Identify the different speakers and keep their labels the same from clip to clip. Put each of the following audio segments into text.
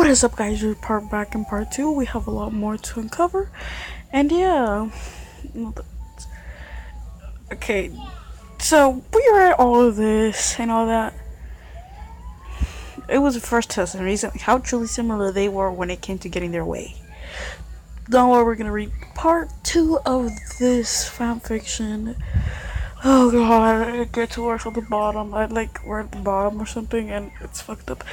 Speaker 1: What is up, guys? We're back in part two. We have a lot more to uncover, and yeah. Okay, so we read all of this and all that. It was the first test and reason how truly similar they were when it came to getting their way. Now we're gonna read part two of this fanfiction. Oh god, it gets worse at the bottom. We're at the bottom or something and it's fucked up.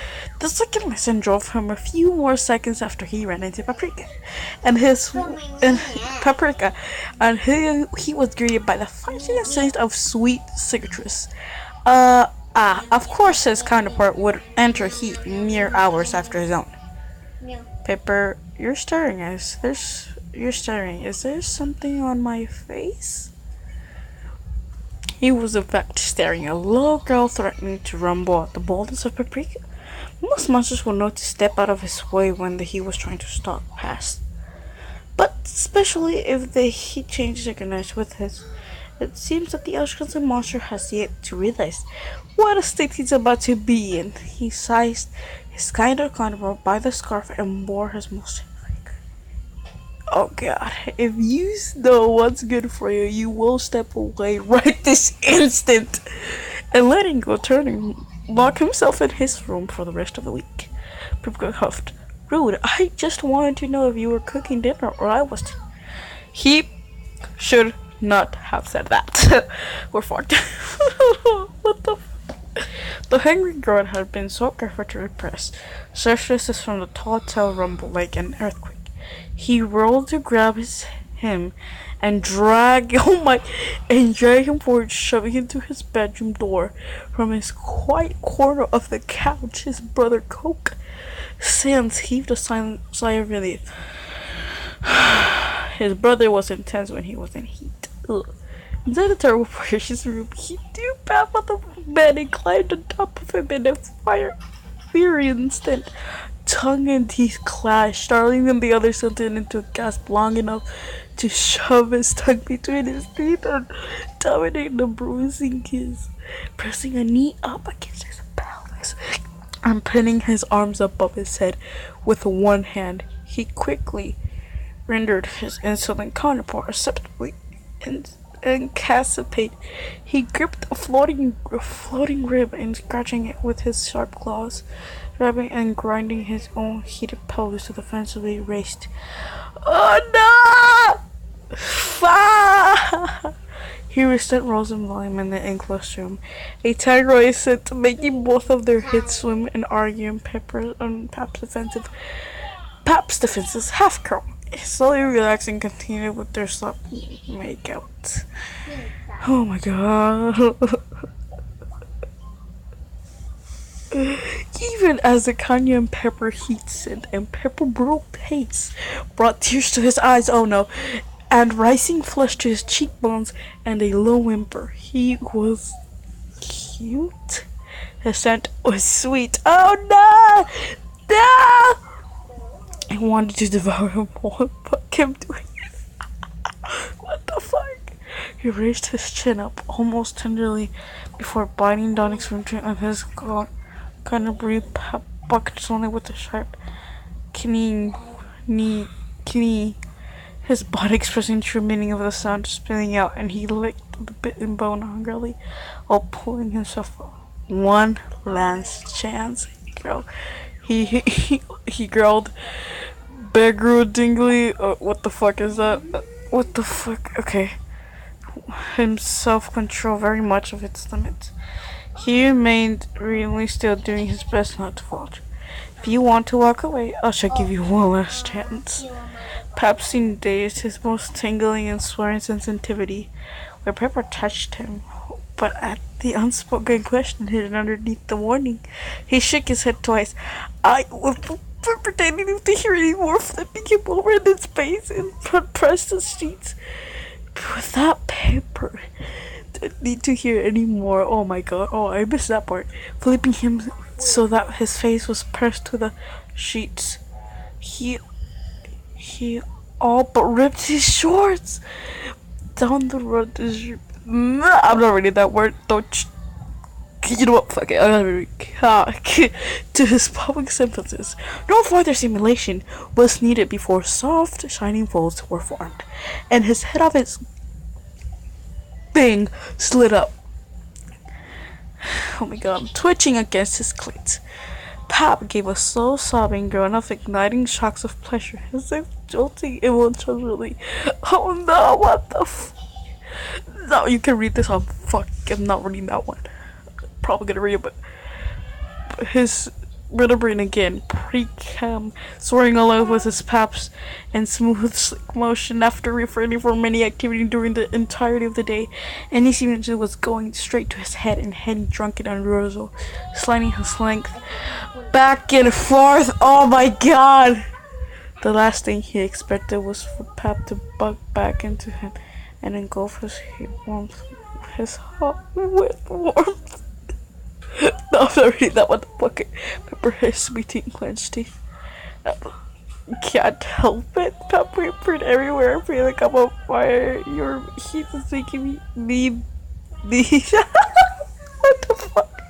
Speaker 1: The second lesson drove him a few more seconds after he ran into Paprika. And Paprika and he was greeted by the flashy scent of sweet citrus. Of course his counterpart would enter heat mere hours after his own.
Speaker 2: Yeah.
Speaker 1: Pepper, you're staring. Is there something on my face? He was in fact staring at a little girl threatening to rumble at the boldness of Paprika. Most monsters will know to step out of his way when he was trying to stalk past. But especially if the heat change synchronized with his. It seems that the Ashkenaz monster has yet to realize what a state he's about to be in. He seized his kinder counterpart by the scarf and bore his most. Oh god, if you know what's good for you, you will step away right this instant. And letting go, turning, lock himself in his room for the rest of the week. Pipka huffed. Rude, I just wanted to know if you were cooking dinner or I was. He should not have said that. We're fucked. What the The hungry girl had been so careful to repress surfaces from the tall tale rumble like an earthquake. He rolled to grab him and drag him forward, shoving him to his bedroom door. From his quiet corner of the couch, his brother Coke Sands heaved a silent sigh of relief. His brother was intense when he was in heat. Ugh. Inside the terrible precious room, he threw Pap on the bed and climbed on top of him in a fiery instant. Tongue and teeth clashed, startling the other something into a gasp long enough to shove his tongue between his teeth and dominate the bruising kiss, pressing a knee up against his pelvis and pinning his arms above his head with one hand. He quickly rendered his insolent counterpart acceptably incapacitated. He gripped a floating rib and scratching it with his sharp claws, rubbing and grinding his own heated pelvis to defensively raced. Oh no! He rested Rosenblum in the enclosed room. A tirade set making both of their heads swim and argue in Pap's defense's half curl. Slowly relaxing, continued with their soft makeout. Oh my god. Even as the cayenne pepper heat scent and pepper broke pace brought tears to his eyes, oh no, and rising flush to his cheekbones and a low whimper. He was cute. His scent was sweet. Oh no! No! I wanted to devour him all, but kept doing it. What the fuck? He raised his chin up almost tenderly before biting Donic's rim on his kind of brief buckets only with a sharp knee, his body expressing true meaning of the sound spilling out, and he licked the bitten bone hungrily while pulling himself up. One last chance, girl. He growled begrudgingly. What the fuck is that? What the fuck? Okay. His self-control very much of its limits. He remained really still, doing his best not to falter. If you want to walk away, I shall give you one last chance. Pap seemed dazed, his most tingling and swearing sensitivity, where Pepper touched him. But at the unspoken question hidden underneath the warning, he shook his head twice. I was pretending to hear any more, flipping him over in his face and pressed the sheets. Without Pepper, didn't need to hear any more. Oh my god, oh, I missed that part. Flipping him so that his face was pressed to the sheets. He all but ripped his shorts. Down the road, I'm not reading that word. Don't You know what? Fuck it. I'm gonna read. To his public sympathies, no further simulation was needed before soft, shining folds were formed, and his head of his thing slid up. Oh my god, twitching against his cleats. Pap gave a slow sobbing groan of igniting shocks of pleasure, as if jolting emotionally. Oh no, what the No, you can read this on I'm not reading that one. Probably gonna read it, but his brain again, pre-cam, soaring along with his paps and smooth slick motion after refraining from any activity during the entirety of the day. And he seemed to was going straight to his head and heading drunken and Rosa, sliding his length back and forth. Oh my god! The last thing he expected was for Pap to bug back into him and engulf his warmth, his heart with warmth. No, I'm not reading that one. Fuck it. Pepper hissed between clenched teeth. Can't help it. Pepper print everywhere. I feel like I'm on fire. Your heat is making me need. What the fuck?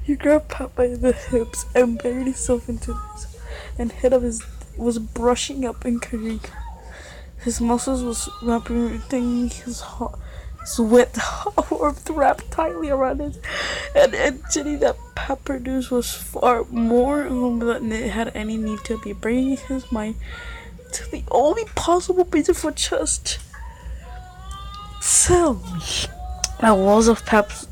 Speaker 1: You grabbed Pap by the hips and buried himself into this, and head of his was brushing up and curling. His muscles was wrapping his heart. Sweat warmth wrapped tightly around it, and energy that Pap produced was far more than it had any need to be, bringing his mind to the only possible beautiful chest. Tell me the walls of Pap's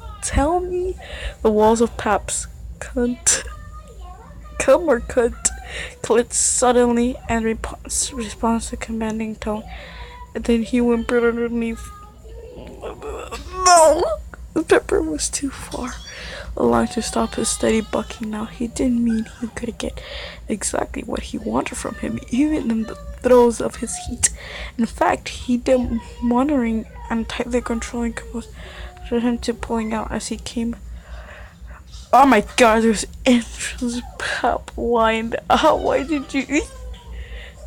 Speaker 1: cunt come or cunt clicked suddenly and response to commanding tone, and then he whimpered underneath. No! Pepper was too far along to stop his steady bucking now. He didn't mean he could get exactly what he wanted from him, even in the throes of his heat. In fact, he did monitoring and tightly controlling him to pulling out as he came. Oh my god, there's entrance. Pap whined. Why did you...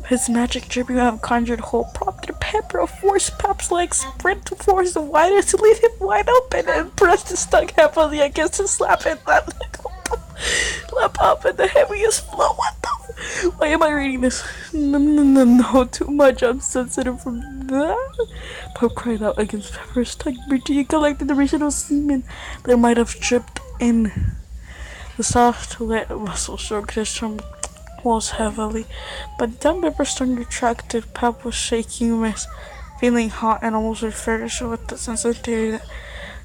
Speaker 1: His magic dripping out of conjured hole prompted Pepper to force Pap's legs sprint towards the wider to leave him wide open and pressed his tongue heavily against his slap and that lap up in the heaviest flow. What the Why am I reading this? No, too much. I'm sensitive from that. Pap cried out against Pepper's tongue, breathing and collected the residual semen that might have dripped in. The soft, wet muscle stroked his trembling walls heavily, but the Pepper's tongue retracted. Pap was shaking, feeling hot and almost refreshed with the sensitivity that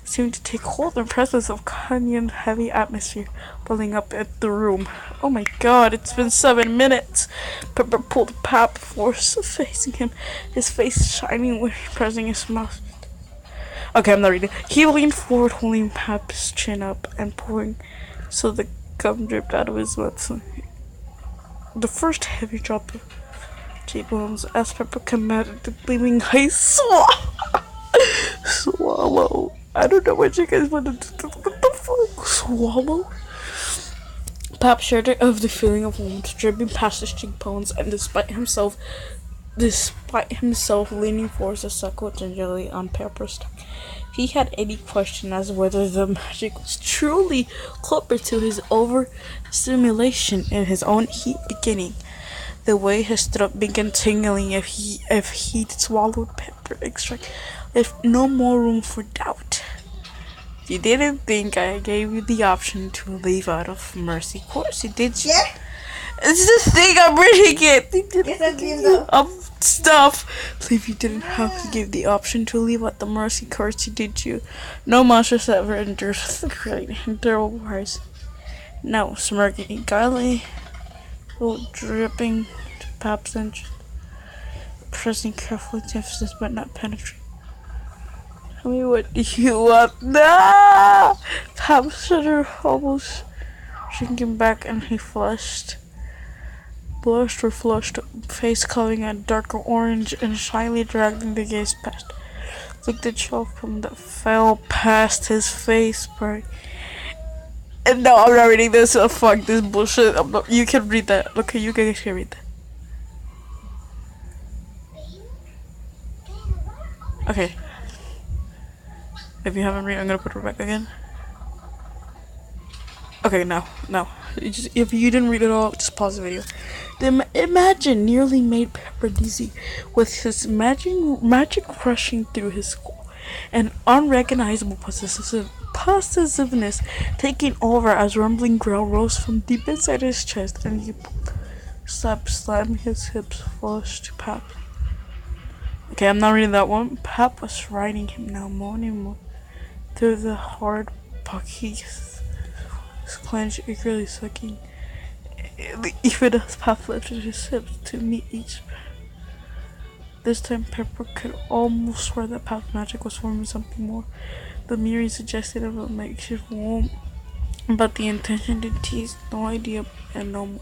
Speaker 1: seemed to take hold in the presence of canyon heavy atmosphere building up at the room. Oh my god, it's been 7 minutes. Pepper pulled Pap force facing him, his face shining when pressing his mouth. Okay, I'm not reading. He leaned forward, holding Pap's chin up and pouring so the gum dripped out of his mouth. The first heavy drop of cheekbones as Pepper commanded the gleaming eyes. Swallow. I don't know what you guys want to do. What the fuck? Swallow? Pap shared of the feeling of warmth dripping past his cheekbones, and despite himself leaning forward to suckle gingerly on Pepper's tongue, he had any question as whether the magic was truly culprit to his overstimulation and his own heat beginning. The way his throat began tingling if he'd swallowed Pepper extract left no more room for doubt. You didn't think I gave you the option to leave out of mercy course, did you?
Speaker 2: Yeah.
Speaker 1: It's the thing, I'm reading it.
Speaker 2: Yes,
Speaker 1: Stuff. Believe you didn't have to give the option to leave at the mercy course, did you? No monsters ever endured the great and terrible wars. No, smirking, godly, dripping to Pap's engine, pressing carefully to emphasis but not penetrate. Tell me what you want. No! Pap shuddered, almost shrinking back, and he flushed, face coloring a darker orange and shyly dragging the gaze past. Like the chill from that fell past his face, bro. And no, I'm not reading this. Fuck this bullshit. You can read that. Okay, you guys can read that. Okay. If you haven't read, I'm gonna put it back again. Okay, no. If you didn't read it all, just pause the video. The Imagine nearly made Pepper dizzy with his magic rushing through his skull, and unrecognizable possessiveness taking over as rumbling growl rose from deep inside his chest, and he slamming his hips flush to Pap. Okay, I'm not reading that one. Pap was riding him now, moaning through the hard pockets, clenched, eagerly sucking. Even as Pap lifted his hips to meet each. This time, Pepper could almost swear that Pap's magic was forming something more. The mirror suggested of a makeshift womb, but the intention to tease no idea and no more.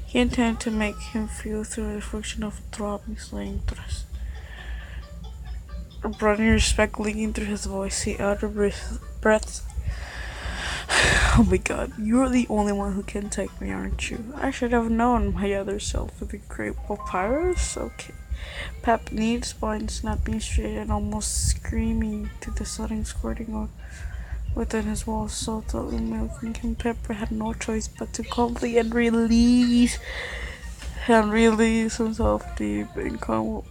Speaker 1: He intended to make him feel through the friction of throbbing, slaying thrust. Brownie respect leaking through his voice, he uttered breaths. Oh my god, you're the only one who can take me, aren't you? I should have known my other self with the great papyrus. Okay. Pap kneed, spine snapping straight and almost screaming to the sudden squirting on within his walls, so totally milking him. Pepper had no choice but to calmly and release himself deep and cut.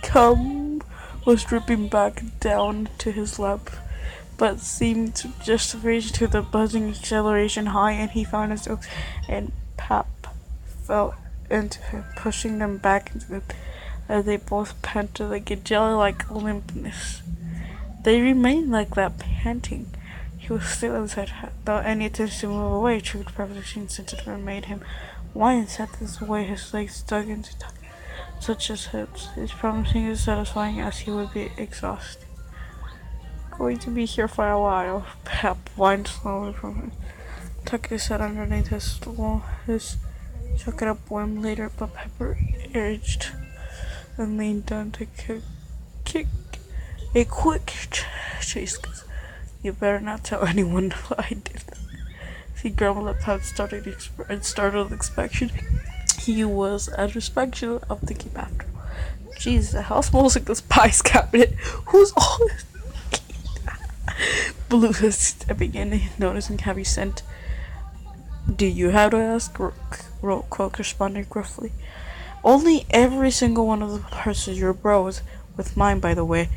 Speaker 1: Cum was dripping back down to his lap, but seemed to just reach to the buzzing acceleration high, and he found himself and Pap fell into him, pushing them back into him as they both panted like a jelly-like limpness. They remained like that, panting. He was still inside, without any attempt to move away. True preposition sensitive made him whine and set this way, his legs dug into such as hips. His promising is satisfying as he would be exhausted. Going to be here for a while. Pap whined slowly from him. Tucked his head underneath his stool. Chuck it up warm later, but Pepper urged and leaned down to kick a quick chase. You better not tell anyone what I did. He grumbled at Pap, startled inspection. He was at inspection of the keep after. Jeez, the house smells like this pies cabinet. Who's all this? Blue was stepping in, noticing heavy scent. Do you have to ask? Croak responded gruffly. Only every single one of the persons your bros, with mine by the way.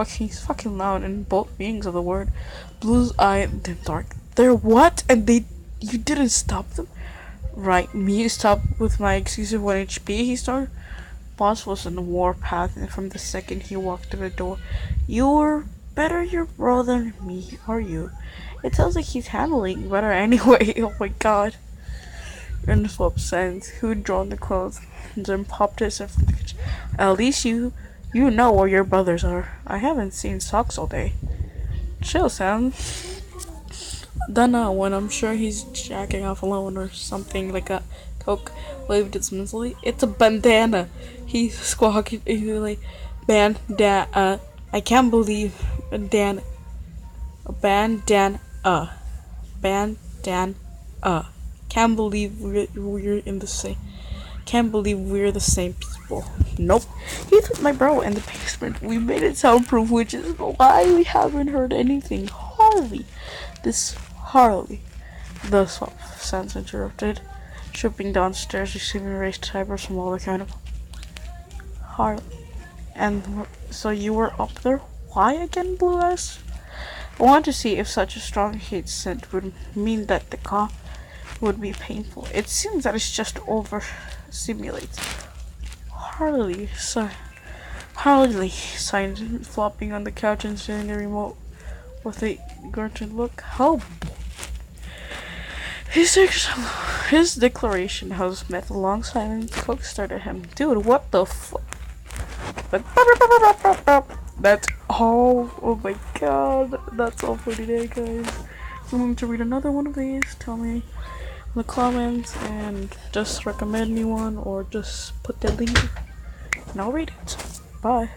Speaker 1: He's fucking loud in both meanings of the word. Blue's eye then dark. They're what? And you didn't stop them? Right, me stopped with my exclusive 1 HP, he started. Boss was on the warpath, and from the second he walked through the door. You're better your bro than me, are you? It sounds like he's handling better anyway. Oh my god. In the swap sense, who'd drawn the clothes, and then popped his head from the kitchen. At least you know where your brothers are. I haven't seen socks all day. Chill, Sam. Dunno, when I'm sure he's jacking off alone or something like a Coke waved its mentally. It's a bandana. He squawked eagerly. Bandana. I can't believe bandana. Bandana. Bandana. Can't believe we're in the same. Can't believe we're the same people. Nope. He's with my bro in the basement. We made it soundproof, which is why we haven't heard anything. Harley. The swap sense interrupted, tripping downstairs, receiving raised tibers from all the kind of Harley. And so you were up there? Why again, Blue asked. I wanted to see if such a strong heat scent would mean that the cough would be painful. It seems that it's just over-stimulates. Harley sighed, flopping on the couch and staring the remote with a grunted look. Help! His declaration has met a long silence. Coke started him. Dude, what the fuck? That's all. Oh my god. That's all for today, guys. If you want me to read another one of these, tell me in the comments and just recommend me one or just put the link and I'll read it. Bye.